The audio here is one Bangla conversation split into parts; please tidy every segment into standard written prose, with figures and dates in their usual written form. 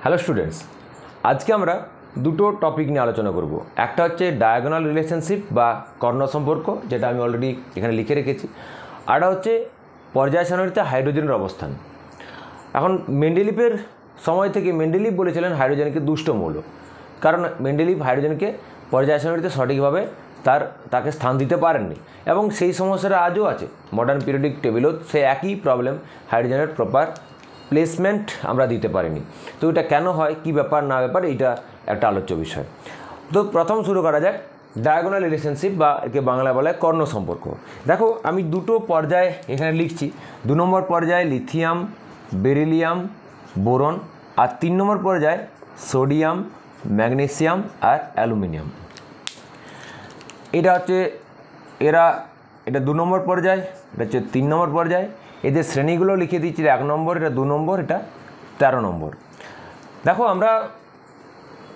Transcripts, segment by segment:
হ্যালো স্টুডেন্টস, আজকে আমরা দুটো টপিক নিয়ে আলোচনা করব। একটা হচ্ছে ডায়াগোনাল রিলেশনশিপ বা কর্ণ সম্পর্ক, যেটা আমি অলরেডি এখানে লিখে রেখেছি। আরটা হচ্ছে পর্যায় সারণীতে হাইড্রোজেনের অবস্থান। এখন মেন্ডেলিভের সময় থেকে মেন্ডেলিভ বলেছিলেন হাইড্রোজেনকে দুষ্ট মৌল, কারণ মেন্ডেলিভ হাইড্রোজেনকে পর্যায় সারণীতে সঠিকভাবে তাকে স্থান দিতে পারেননি, এবং সেই সমস্যাটা আজও আছে। মডার্ন পিরিয়ডিক টেবিলও সে একই প্রবলেম, হাইড্রোজেনের প্রপার প্লেসমেন্ট আমরা দিতে পারিনি। তো এটা কেন হয়, কি ব্যাপার না ব্যাপার, এটা একটা আলোচ্য বিষয়। তো প্রথম শুরু করা যাক ডায়াগোনাল রিলেশনশিপ বা একে বাংলা বলা হয় কর্ণ সম্পর্ক। দেখো, আমি দুটো পর্যায় এখানে লিখছি। 2 নম্বর পর্যায়ে লিথিয়াম, বেরিলিয়াম, বোরন, আর 3 নম্বর পর্যায়ে সোডিয়াম, ম্যাগনেসিয়াম আর অ্যালুমিনিয়াম। এটা হচ্ছে এটা 2 নম্বর পর্যায়, এটা হচ্ছে 3 নম্বর পর্যায়। এদের শ্রেণীগুলো লিখে দিচ্ছি, 1 নম্বর, এটা 2 নম্বর, এটা 13 নম্বর। দেখো, আমরা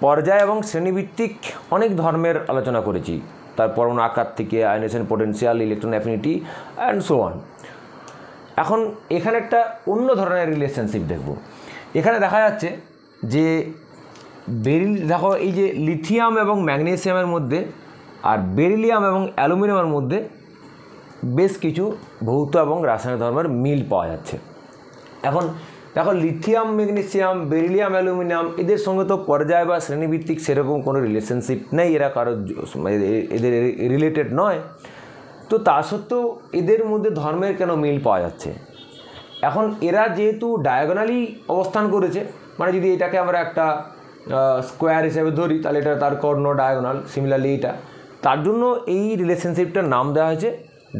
পর্যায় এবং শ্রেণীভিত্তিক অনেক ধর্মের আলোচনা করেছি, তার পরমাণু আকার থেকে ionisation potential, electron affinity and so on. এখন এখানে একটা অন্য ধরনের রিলেশনশিপ দেখব। এখানে দেখা যাচ্ছে যে দেখো, এই যে লিথিয়াম এবং ম্যাগনেসিয়ামের মধ্যে আর বেরিলিয়াম এবং অ্যালুমিনিয়ামের মধ্যে বেশ কিছু ভৌত এবং রাসায়নিক ধর্মের মিল পাওয়া যাচ্ছে। এখন দেখো, লিথিয়াম, ম্যাগনেসিয়াম, বেরিলিয়াম, অ্যালুমিনিয়াম এদের সঙ্গে তো পর্যায় বা শ্রেণীভিত্তিক সেরকম কোনো রিলেশনশিপ নেই, এরা এদের রিলেটেড নয়। তো তা সত্ত্বেও এদের মধ্যে ধর্মের কেন মিল পাওয়া যাচ্ছে? এখন এরা যেহেতু ডায়াগোনালি অবস্থান করেছে, মানে যদি এটাকে আমরা একটা স্কোয়ার হিসেবে ধরি, তাহলে এটা তার কর্ণ ডায়াগোনাল, সিমিলারলি এটা, তার জন্য এই রিলেশনশিপটার নাম দেওয়া হয়েছে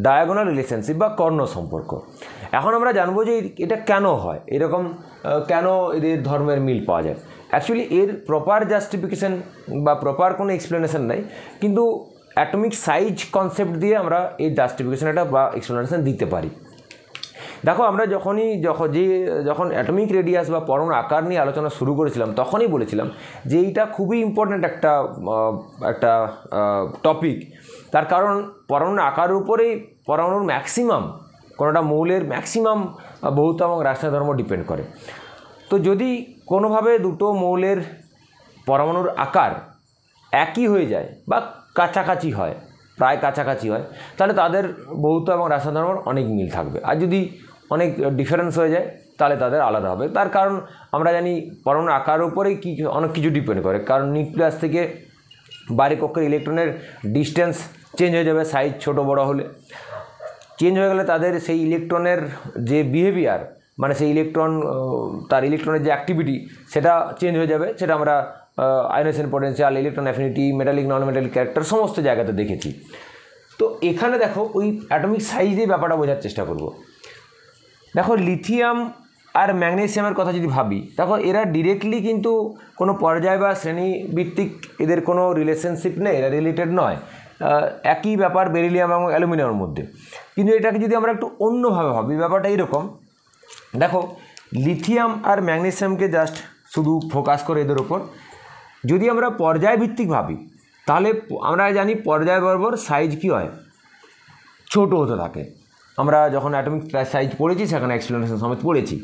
ডায়াগোনাল রিলেশনশিপ বা কর্ণ সম্পর্ক। এখন আমরা জানবো যে এটা কেন হয়, এরকম কেন এদের ধর্মের মিল পাওয়া যায়। অ্যাকচুয়ালি এর প্রপার জাস্টিফিকেশান বা প্রপার কোনো এক্সপ্লেনেশন নাই, কিন্তু অ্যাটমিক সাইজ কনসেপ্ট দিয়ে আমরা এই জাস্টিফিকেশানটা বা এক্সপ্লেনেশন দিতে পারি। দেখো, আমরা যখন অ্যাটমিক রেডিয়াস বা পরমাণু আকার নিয়ে আলোচনা শুরু করেছিলাম, তখনই বলেছিলাম যে এইটা খুবই ইম্পর্ট্যান্ট একটা টপিক। তার কারণ পরমাণুর আকারের উপরেই পরমাণুর ম্যাক্সিমাম, কোনোটা মৌলের ম্যাক্সিমাম ভৌত এবং রাসায়নিক ধর্ম ডিপেন্ড করে। তো যদি কোনোভাবে দুটো মৌলের পরমাণুর আকার একই হয়ে যায় বা কাছাকাছি হয়, প্রায় কাছাকাছি হয়, তাহলে তাদের ভৌত এবং রাসায়নিক ধর্মের অনেক মিল থাকবে। আর যদি অনেক ডিফারেন্স হয়ে যায়, তাহলে তাদের আলাদা হবে। তার কারণ আমরা জানি পরমাণুর আকারের উপরেই অনেক কিছু ডিপেন্ড করে, কারণ নিউক্লিয়াস থেকে বাইরের কক্ষের ইলেকট্রনের ডিস্টেন্স চেঞ্জ হয়ে যাবে, সাইজ ছোট বড় হলে। চেঞ্জ হয়ে গেলে তাদের সেই ইলেকট্রনের যে বিহেভিয়ার, মানে সেই তার ইলেকট্রনের যে অ্যাক্টিভিটি, সেটা চেঞ্জ হয়ে যাবে। সেটা আমরা ionisation potential, electron affinity, metallic non metallic character সমস্ত জায়গাতে দেখেছি। তো এখানে দেখো, ওই অ্যাটমিক সাইজ দিয়ে ব্যাপারটা বোঝার চেষ্টা করব। দেখো, লিথিয়াম আর ম্যাগনেসিয়ামের কথা যদি ভাবি, দেখো এরা ডিরেক্টলি কিন্তু কোনো পর্যায় বা শ্রেণীভিত্তিক এদের কোনো রিলেশনশিপ নেই, এরা রিলেটেড নয়। একই ব্যাপার বেরিলিয়াম এবং অ্যালুমিনিয়ামের মধ্যে। কিন্তু এটাকে যদি আমরা একটু অন্যভাবে ভাবি, ব্যাপারটা এইরকম। দেখো, লিথিয়াম আর ম্যাগনেসিয়ামকে জাস্ট শুধু ফোকাস করে এদের ওপর যদি আমরা পর্যায়ভিত্তিক ভাবি, তাহলে আমরা জানি পর্যায় বরাবর সাইজ কী হয়, ছোট হতে থাকে। আমরা যখন অ্যাটমিক সাইজ পড়েছি, সেখানে এক্সপ্লেনেশন সমেত পড়েছি।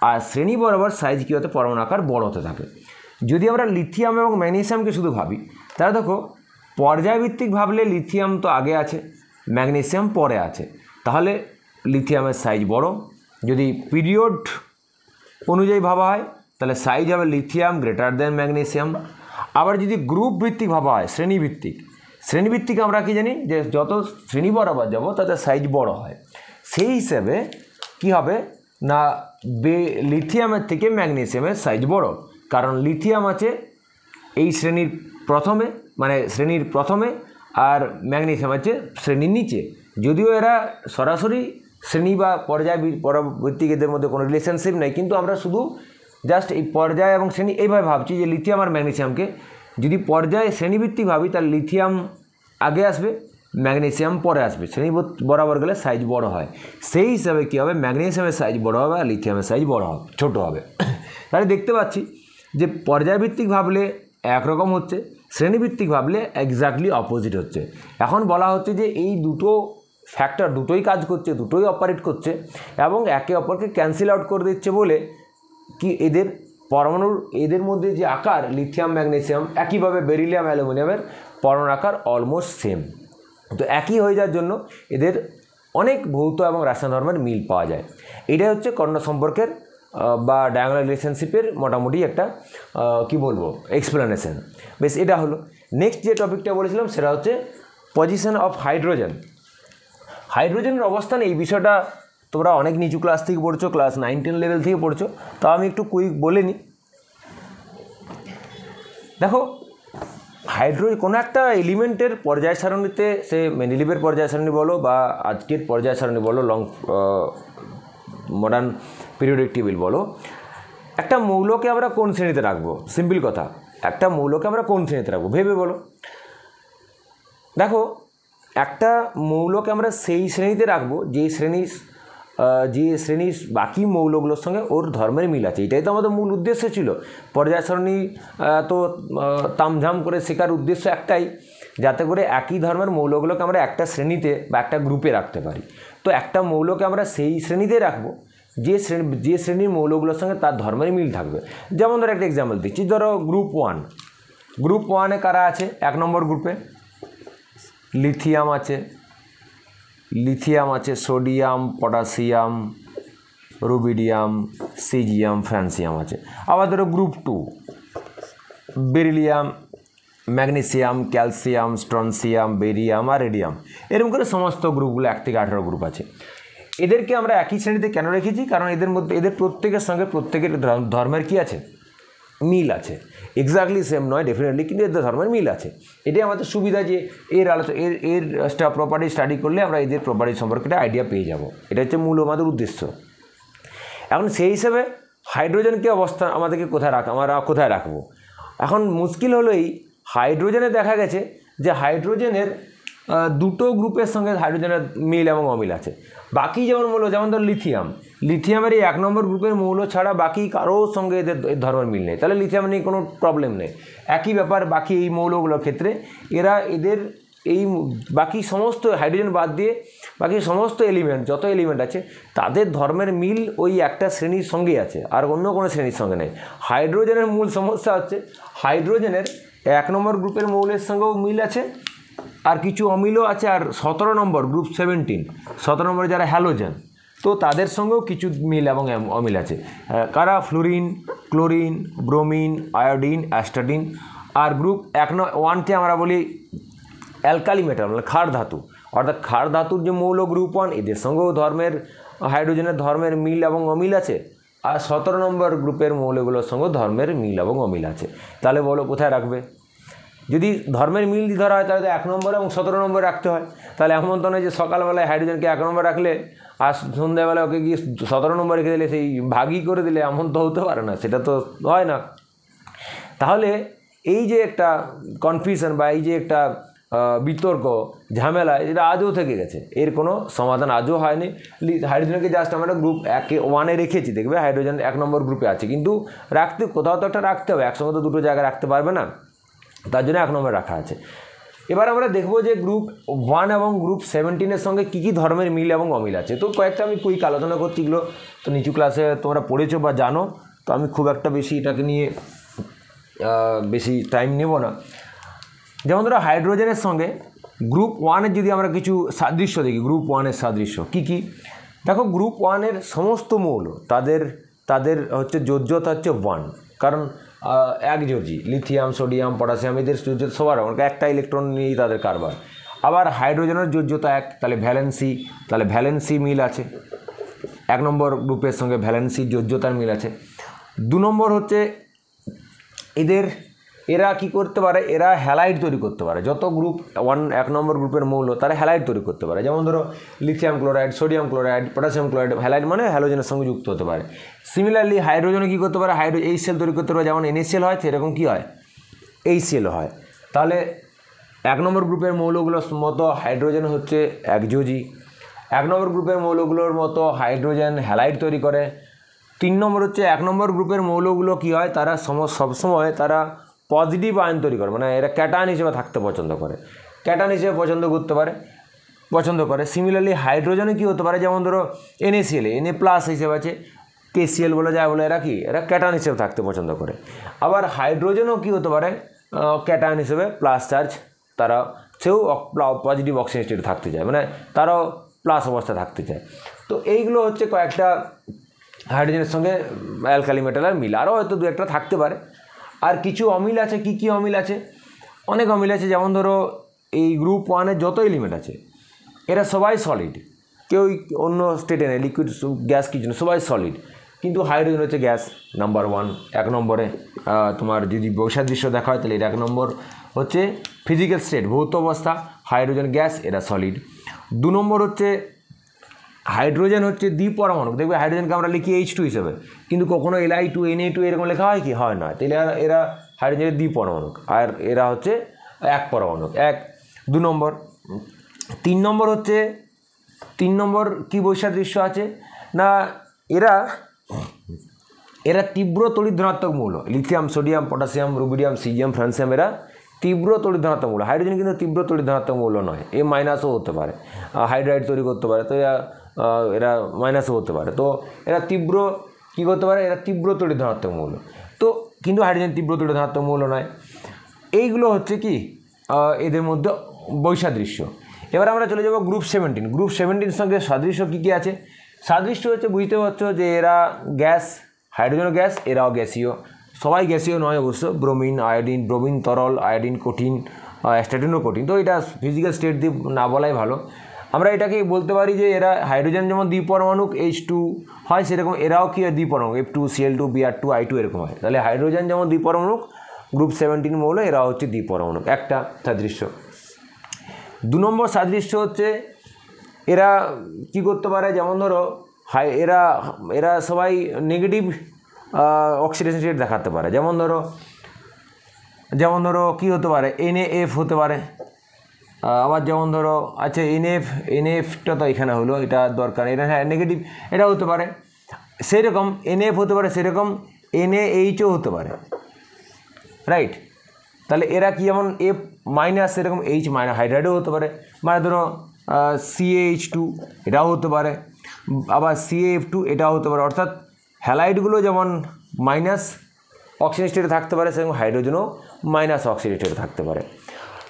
আর শ্রেণী বরাবর সাইজ কী হতে, পরমাণু আকার বড় হতে থাকে। যদি আমরা লিথিয়াম এবং ম্যাগনেসিয়ামকে শুধু ভাবি, তাহলে দেখো পর্যায়ভিত্তিক ভাবলে লিথিয়াম তো আগে আছে, ম্যাগনেসিয়াম পরে আছে, তাহলে লিথিয়ামের সাইজ বড়। যদি পিরিয়ড অনুযায়ী ভাবা হয়, তাহলে সাইজ হবে লিথিয়াম গ্রেটার দেন ম্যাগনেসিয়াম। আবার যদি গ্রুপ ভিত্তিক ভাবা হয়, শ্রেণীভিত্তিক আমরা কি জানি যে যত শ্রেণী বরাবর যাব তাতে সাইজ বড় হয়। সেই হিসেবে কি হবে না, লিথিয়ামের থেকে ম্যাগনেসিয়ামের সাইজ বড়, কারণ লিথিয়াম আছে এই শ্রেণীর প্রথমে, আর ম্যাগনেসিয়াম আছে শ্রেণীর নিচে। যদিও এরা সরাসরি শ্রেণী বা পর্যায় ভিত্তিক এদের মধ্যে কোনো রিলেশনশিপ নেই, কিন্তু আমরা শুধু জাস্ট এই পর্যায় এবং শ্রেণী এইভাবে ভাবছি যে লিথিয়াম আর ম্যাগনেসিয়ামকে যদি পর্যায়ে শ্রেণীভিত্তিক ভাবি, তাহলে লিথিয়াম আগে আসবে, ম্যাগনেসিয়াম পরে আসবে। শ্রেণী বরাবর গেলে সাইজ বড় হয়। সেই হিসাবে কী হবে, ম্যাগনেসিয়ামের সাইজ বড় হবে আর লিথিয়ামের সাইজ ছোট হবে। তাহলে দেখতে পাচ্ছি যে পর্যায়ভিত্তিক ভাবলে একরকম হচ্ছে, শ্রেণীভিত্তিক ভাবলে এক্স্যাক্টলি অপোজিট হচ্ছে। এখন বলা হচ্ছে যে এই দুটো ফ্যাক্টর দুটোই কাজ করছে, দুটোই অপারেট করছে এবং একে অপরকে ক্যান্সেল আউট করে দিচ্ছে বলে কি এদের পরমাণুর এদের মধ্যে যে আকার লিথিয়াম ম্যাগনেসিয়াম একইভাবে বেরিলিয়াম অ্যালুমিনিয়ামের পরমাণুর আকার অলমোস্ট সেম। তো একই হয়ে যাওয়ার জন্য এদের অনেক ভৌত এবং রাসায়নিক ধর্মের মিল পাওয়া যায়। এটাই হচ্ছে কর্ণ সম্পর্কের বা ডায়াগোনাল রিলেশনশিপের মোটামুটি একটা কি বলবো এক্সপ্লেনেশন। বেশ, এটা হলো। নেক্সট যে টপিকটা বলেছিলাম সেটা হচ্ছে পজিশন অফ হাইড্রোজেন। হাইড্রোজেনের অবস্থান, এই বিষয়টা তোমরা অনেক নিচু ক্লাস থেকে পড়ছো, ক্লাস 9-10 লেভেল থেকে পড়ছো, তাও আমি একটু কুইক বলে নিই। দেখো, কোনো একটা এলিমেন্টের পর্যায় সারণীতে, সে মেন্ডেলিভের পর্যায় সারণী বলো বা আজকের পর্যায় সারণী বলো, মডার্ন পিরিয়ডিক টেবিল বলো, একটা মৌলকে আমরা কোন শ্রেণীতে রাখবো? সিম্পল কথা, একটা মৌলকে আমরা কোন শ্রেণীতে রাখবো ভেবে বলো। দেখো, একটা মৌলকে আমরা সেই শ্রেণীতে রাখবো যে শ্রেণীর বাকি মৌলগুলোর সঙ্গে ওর ধর্মের মিল আছে। এটাই তো আমাদের মূল উদ্দেশ্য ছিল। পর্যায় সারণী তো তামঝাম করে শেখার উদ্দেশ্য একটাই, যাতে করে একই ধর্মের মৌলগুলোকে আমরা একটা শ্রেণীতে বা একটা গ্রুপে রাখতে পারি। তো একটা মৌলকে আমরা সেই শ্রেণীতে রাখবো যে শ্রেণীর মৌলগুলোর সঙ্গে তার ধর্মের মিল থাকবে। যেমন ধরো একটা এক্সাম্পল দিচ্ছি, ধরো গ্রুপ 1। গ্রুপ 1-এ কারা আছে? 1 নম্বর গ্রুপে লিথিয়াম আছে, sodium, potassium, rubidium, caesium, francium আছে। আবার ধরো group 2, beryllium, magnesium, calcium, strontium, barium আর রেডিয়াম। এরকম করে সমস্ত গ্রুপগুলো 1 থেকে 18 গ্রুপ আছে। এদেরকে আমরা একই শ্রেণীতে কেন রেখেছি? কারণ এদের প্রত্যেকের সঙ্গে প্রত্যেকের ধর্মের কী আছে? মিল আছে। এক্স্যাক্টলি সেম নয় ডেফিনেটলি, কিন্তু এদের ধর্মের মিল আছে। এটাই আমাদের সুবিধা যে এর প্রপার্টি স্টাডি করলে আমরা এদের প্রপার্টি সম্পর্কে একটা আইডিয়া পেয়ে যাব। এটা হচ্ছে মূল আমাদের উদ্দেশ্য। এখন সেই হিসেবে হাইড্রোজেনকে আমাদেরকে আমরা কোথায় রাখবো? এখন মুশকিল হলো এই হাইড্রোজেনে দেখা গেছে যে হাইড্রোজেনের দুটো গ্রুপের সঙ্গে হাইড্রোজেনের মিল এবং অমিল আছে। বাকি যেমন মৌল, যেমন ধর লিথিয়ামের এই 1 নম্বর গ্রুপের মৌল ছাড়া বাকি কারোর সঙ্গে এদের ধর্মের মিল নেই। তাহলে লিথিয়াম নিয়ে কোনো প্রবলেম নেই। একই ব্যাপার বাকি এই মৌলগুলোর ক্ষেত্রে, এদের এই বাকি সমস্ত হাইড্রোজেন বাদ দিয়ে বাকি সমস্ত এলিমেন্ট, যত এলিমেন্ট আছে তাদের ধর্মের মিল ওই একটা শ্রেণীর সঙ্গেই আছে, আর অন্য কোনো শ্রেণীর সঙ্গে নেই। হাইড্রোজেনের মূল সমস্যা হচ্ছে হাইড্রোজেনের 1 নম্বর গ্রুপের মৌলের সঙ্গেও মিল আছে, আর কিছু অমিলও আছে। আর 17 নম্বর গ্রুপ 17 নম্বরে যারা হ্যালোজেন, তো তাদের সঙ্গেও কিছু মিল এবং অমিল আছে। কারা? Fluorine, chlorine, bromine, iodine, astatine. আর গ্রুপ 1কে আমরা বলি অ্যালকালি মেটাল, মানে ক্ষার ধাতু। অর্থাৎ ক্ষার ধাতুর যে মৌল গ্রুপ 1, এদের সঙ্গেও হাইড্রোজেনের ধর্মের মিল এবং অমিল আছে। আর 17 নম্বর গ্রুপের মৌলগুলোর সঙ্গেও ধর্মের মিল এবং অমিল আছে। তাহলে বলো কোথায় রাখবে? যদি ধর্মের মিল ধরা হয় তাহলে তো 1 নম্বর এবং 17 নম্বর রাখতে হয়। তাহলে এমন তো নয় যে সকালবেলায় হাইড্রোজেনকে 1 নম্বর রাখলে আর সন্ধ্যাবেলা ওকে গিয়ে 17 নম্বর রেখে দিলে, সেই ভাগই করে দিলে, এমন তো হতে পারে না, সেটা তো হয় না। তাহলে এই যে একটা কনফিউশন বা এই যে একটা বিতর্ক ঝামেলা, এটা আজও থেকে গেছে, এর কোনো সমাধান আজও হয়নি। হাইড্রোজেনকে জাস্ট আমরা গ্রুপ 1-এ রেখেছি, দেখবে হাইড্রোজেন 1 নম্বর গ্রুপে আছে, কিন্তু কোথাও তো একটা রাখতে হবে, একসঙ্গে তো দুটো জায়গায় রাখতে পারবে না, তার জন্য 1 নম্বর রাখা আছে। এবার আমরা দেখব যে গ্রুপ 1 এবং গ্রুপ 17-এর সঙ্গে কী কী ধর্মের মিল এবং অমিল আছে। তো কয়েকটা আমি কুইক আলোচনা করছি, এগুলো তো নিচু ক্লাসে তোমরা পড়েছো বা জানো, তো আমি খুব একটা বেশি এটাকে নিয়ে বেশি টাইম নেব না। যেমন ধরো হাইড্রোজেনের সঙ্গে গ্রুপ 1-এর যদি আমরা কিছু সাদৃশ্য দেখি, গ্রুপ 1-এর সাদৃশ্য কী কী? দেখো, গ্রুপ 1-এর সমস্ত মৌল তাদের হচ্ছে যোজ্যতা হচ্ছে 1, কারণ একযোজি লিথিয়াম, সোডিয়াম, পটাশিয়াম, এদের যোজ্যতা সবার একটা ইলেকট্রন নিয়েই তাদের কারবার। আবার হাইড্রোজেনের যোজ্যতা 1, তাহলে ভ্যালেন্সি মিল আছে। 1 নম্বর গ্রুপের সঙ্গে ভ্যালেন্সি যোজ্যতার মিল আছে। 2 নম্বর হচ্ছে এরা কি করতে পারে? এরা হ্যালাইড তৈরি করতে পারে। যত গ্রুপ 1 নম্বর গ্রুপের মৌল, তারা হ্যালাইড তৈরি করতে পারে। যেমন ধরো lithium chloride, sodium chloride, potassium chloride. Halide মানে হ্যালোজেনের সঙ্গে যুক্ত হতে পারে। সিমিলারলি হাইড্রোজেনে কী করতে পারে? HCl তৈরি করতে পারে। যেমন NaCl হয়, সেরকম কী হয়? HCl হয়। তাহলে 1 নম্বর গ্রুপের মৌলগুলোর মতো হাইড্রোজেন হচ্ছে একযোজি। 1 নম্বর গ্রুপের মৌলগুলোর মতো হাইড্রোজেন হ্যালাইড তৈরি করে। 3 নম্বর হচ্ছে 1 নম্বর গ্রুপের মৌলগুলো কী হয়? তারা সবসময় তারা পজিটিভ আয়ন তৈরি করে, মানে এরা ক্যাটায়ন হিসেবে থাকতে পছন্দ করে। সিমিলারলি হাইড্রোজেনে কী হতে পারে? যেমন ধরো NaCl, Na+ হিসেবে আছে, KCl বলে যায় বলে এরা কি এরা ক্যাটায়ন হিসেবে থাকতে পছন্দ করে। আবার হাইড্রোজেনও কী হতে পারে ক্যাটায়ন হিসেবে প্লাস চার্জ, তারা সেও পজিটিভ অক্সিজেন স্টেটে থাকতে চায়, মানে তারাও প্লাস অবস্থায় থাকতে চায়। তো এইগুলো হচ্ছে কয়েকটা হাইড্রোজেনের সঙ্গে অ্যালকালি মেটালের মিল। আরও হয়তো দু একটা থাকতে পারে। আর কিছু অমিল আছে, কী কী অমিল আছে, অনেক অমিল আছে। যেমন ধরো এই গ্রুপ 1-এর যত এলিমেন্ট আছে এরা সবাই সলিড, কেউ অন্য স্টেটে নেই, লিকুইড গ্যাস কিছু না, সবাই সলিড। কিন্তু হাইড্রোজেন হচ্ছে গ্যাস নাম্বার 1, 1 নম্বরে। তোমার যদি বৈসাদৃশ্য দেখা হয় তাহলে এটা 1 নম্বর হচ্ছে ফিজিক্যাল স্টেট, ভৌত অবস্থা, হাইড্রোজেন গ্যাস, এরা সলিড। 2 নম্বর হচ্ছে হাইড্রোজেন হচ্ছে দ্বিপরমাণু। দেখবে হাইড্রোজেনকে আমরা লিখি H2 হিসেবে, কিন্তু কখনো Li2 Na2 এরকম লেখা হয় কি হয় না, তাহলে এরা হাইড্রোজেনের দ্বিপরমাণু, আর এরা হচ্ছে এক পরমাণু। 2 নম্বর। 3 নম্বর হচ্ছে 3 নম্বর কী বৈসাদৃশ্য আছে না, এরা তীব্র তড়িৎ ধনাত্মক মৌল। Lithium, sodium, potassium, rubidium, caesium, francium এরা তীব্র তড়িৎ ধনাত্মক মৌল। হাইড্রোজেন কিন্তু তীব্র তড়িৎ ধনাত্মক মৌল নয়, এ মাইনাসও হতে পারে, হাইড্রাইড তৈরি করতে পারে, তো এরা মাইনাসও হতে পারে। তো এরা তীব্র কী করতে পারে, এরা তীব্র তড়িৎ ধনাত্মক মৌল। তো কিন্তু হাইড্রোজেন তীব্র তড়িৎ ধনাত্মক মৌল নয়। এইগুলো হচ্ছে কি এদের মধ্যে বৈসাদৃশ্য। এবার আমরা চলে যাব গ্রুপ 17। গ্রুপ 17 সঙ্গে সাদৃশ্য কী কী আছে? সাদৃশ্য হচ্ছে বুঝতে পারছো যে এরা গ্যাস, হাইড্রোজেন গ্যাস, এরাও গ্যাসীয়। সবাই গ্যাসীয় নয় অবশ্য, ব্রোমিন, আয়োডিন, ব্রোমিন তরল, আয়োডিন কঠিন, অ্যাস্টাটিনও কঠিন। তো এটা ফিজিক্যাল স্টেট দিয়ে না বলাই ভালো। আমরা এটাকে বলতে পারি যে এরা হাইড্রোজেন যেমন দ্বিপরমাণুক H2 হয়, সেরকম এরাও কি দ্বিপরমাণুক F2, Cl2, Br2, I2 এরকম হয়। তাহলে হাইড্রোজেন যেমন দ্বিপরমাণুক, গ্রুপ 17 মৌল এরা হচ্ছে দ্বিপরমাণুক, একটা সাদৃশ্য। 2 নম্বর সাদৃশ্য হচ্ছে এরা কি করতে পারে, যেমন ধরো এরা সবাই নেগেটিভ অক্সিডেশন স্টেট দেখাতে পারে। যেমন ধরো কী হতে পারে, NaF হতে পারে। আবার যেমন ধরো আচ্ছা NF-টা তো এখানে হলো, এটা দরকার, এটা হ্যাঁ নেগেটিভ, এটা হতে পারে। সেরকম NF হতে পারে, সেরকম NaHও হতে পারে, রাইট। তাহলে এরা কি যেমন F মাইনাস, সেরকম H মাইনাস হাইড্রাইডও হতে পারে। মানে ধরো CaH2 এটাও হতে পারে, আবার CaF2 এটাও হতে পারে। অর্থাৎ হ্যালাইডগুলো যেমন মাইনাস অক্সিজেন স্টেটে থাকতে পারে, সেরকম হাইড্রোজেনও মাইনাস অক্সিজেন স্টেটে থাকতে পারে।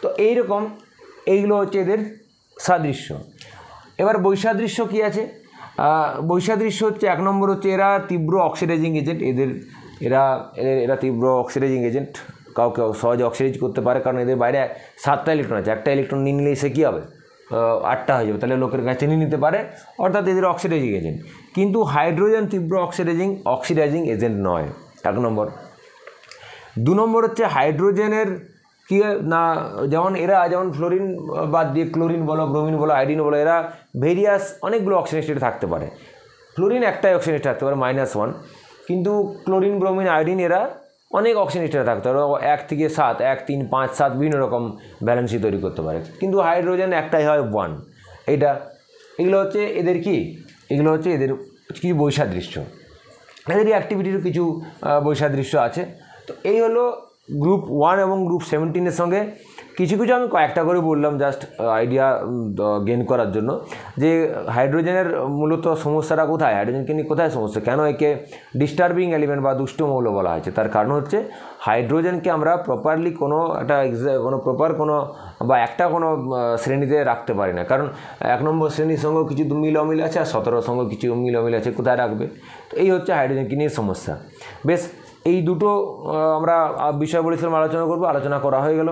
তো এইরকম এইগুলো হচ্ছে এদের সাদৃশ্য। এবার বৈসাদৃশ্য কী আছে? বৈসাদৃশ্য হচ্ছে 1 নম্বর হচ্ছে এরা তীব্র অক্সিডাইজিং এজেন্ট। এরা তীব্র অক্সিডাইজিং এজেন্ট, কাউকে সহজে অক্সিডাইজ করতে পারে, কারণ এদের বাইরে 7টা ইলেকট্রন আছে। একটা ইলেকট্রন নিয়ে নিলে সে কী হবে, 8টা হয়ে যাবে, তাহলে লোকের কাছে নিয়ে নিতে পারে, অর্থাৎ এদের অক্সিডাইজিং এজেন্ট। কিন্তু হাইড্রোজেন তীব্র অক্সিডাইজিং এজেন্ট নয়, 1 নম্বর। 2 নম্বর হচ্ছে হাইড্রোজেনের কী না, যেমন ফ্লোরিন বাদ দিয়ে ক্লোরিন বলো, ব্রোমিন বলো, আয়োডিন বলো, এরা ভেরিয়াস অনেকগুলো অক্সিজেন স্টেটে থাকতে পারে। ফ্লোরিন একটাই অক্সিজেন স্টেটে থাকতে পারে, -1, কিন্তু ক্লোরিন, ব্রোমিন, আয়োডিন এরা অনেক অক্সিজেন স্টেটে থাকতে পারে, 1 থেকে 7, 1, 3, 5, 7 বিভিন্ন রকম ব্যালেন্সই তৈরি করতে পারে। কিন্তু হাইড্রোজেন একটাই হয়, 1। এগুলো হচ্ছে এদের কি, এগুলো হচ্ছে এদের কিছু বৈসাদৃশ্য, এদেরই অ্যাক্টিভিটির কিছু বৈসাদৃশ্য আছে। তো এই হলো গ্রুপ 1 এবং গ্রুপ 17-এর সঙ্গে কিছু আমি কয়েকটা করে বললাম, জাস্ট আইডিয়া গেইন করার জন্য, যে হাইড্রোজেনের মূলত সমস্যাটা কোথায়, হাইড্রোজেনকে নিয়ে কোথায় সমস্যা, কেন একে ডিস্টার্বিং এলিমেন্ট বা দুষ্ট মৌল বলা হয়েছে। তার কারণ হচ্ছে হাইড্রোজেনকে আমরা প্রপারলি কোনো শ্রেণীতে রাখতে পারি না, কারণ 1 নম্বর শ্রেণীর সঙ্গেও কিছু মিল অমিল আছে, আর 17 সঙ্গে কিছু মিল অমিল আছে, কোথায় রাখবে। তো এই হচ্ছে হাইড্রোজেনকে নিয়ে সমস্যা। বেশ, এই দুটো আমরা বিষয় বলেছিলাম আলোচনা করা হয়ে গেল।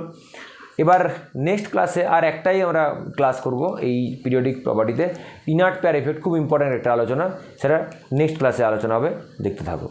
এবার নেক্সট ক্লাসে আর একটাই আমরা ক্লাস করব এই পিরিয়ডিক প্রপার্টিতে, ইনার্ট পেয়ার এফেক্ট, খুব ইম্পর্ট্যান্ট একটা আলোচনা, সেটা নেক্সট ক্লাসে আলোচনা হবে, দেখতে থাকো।